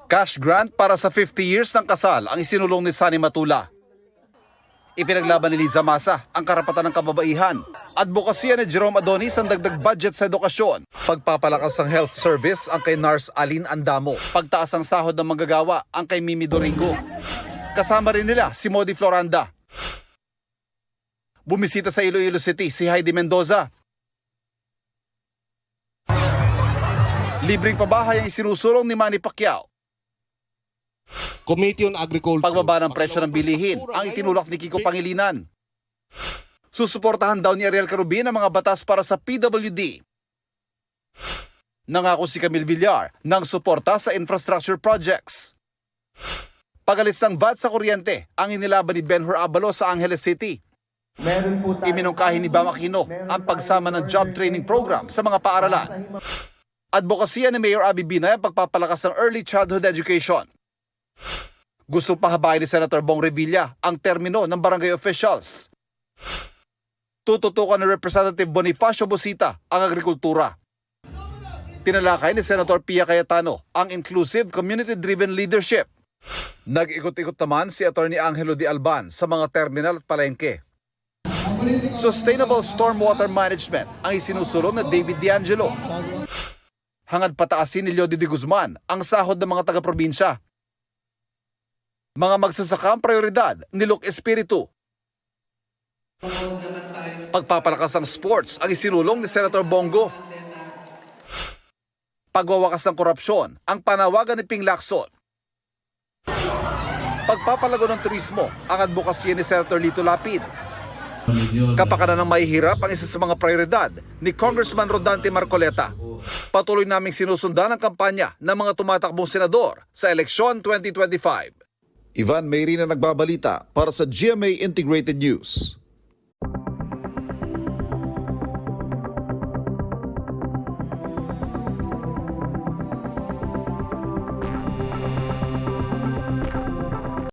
Cash grant para sa 50 years ng kasal ang isinulong ni Sunny Matula. Ipinaglaban ni Liza Masa ang karapatan ng kababaihan. Advokasya ni Jerome Adonis ang dagdag budget sa edukasyon. Pagpapalakas ng health service ang kay Nars Alin Andamo. Pagtaas ng sahod ng manggagawa ang kay Mimi Doringo. Kasama rin nila si Modi Floranda. Bumisita sa Iloilo City si Heidi Mendoza. Libreng pabahay ang isinusulong ni Manny Pacquiao. Committee on Agriculture. Pagbaba ng presyo ng bilihin ang itinulak ni Kiko Pangilinan. Susuportahan daw ni Ariel Carubin ang mga batas para sa PWD. Nangako si Camille Villar ng suporta sa infrastructure projects. Pagalis ng VAT sa kuryente ang inilaban ni Benhur Abalos sa Angeles City. Iminungkahi ni Bam Aquino ang pagsama ng job training program sa mga paaralan. Advokasya ni Mayor Abby Binay ang pagpapalakas ng early childhood education. Gusto pahabain ni Senator Bong Revilla ang termino ng barangay officials. Tututukan ni Representative Bonifacio Busita ang agrikultura. Tinalakay ni Senator Pia Cayetano ang inclusive community-driven leadership. Nag-ikot-ikot naman si Atty. Angelo de Alban sa mga terminal at palengke. Sustainable stormwater management ang isinusulong na David D'Angelo. Hangad pataasin ni Leody de Guzman ang sahod ng mga taga-probinsya. Mga magsasaka ang prioridad ni Luke Espiritu. Pagpapalakas ng sports ang isinulong ni Senator Bongo. Pagwawakas ng korupsyon ang panawagan ni Ping Lacson. Pagpapalago ng turismo ang advokasya ni Senator Lito Lapid. Kapakanan ng mahihirap ang isa sa mga prioridad ni Congressman Rodante Marcoleta. Patuloy naming sinusundan ang kampanya ng mga tumatakbong senador sa eleksyon 2025. Ivan Mayri na nagbabalita para sa GMA Integrated News.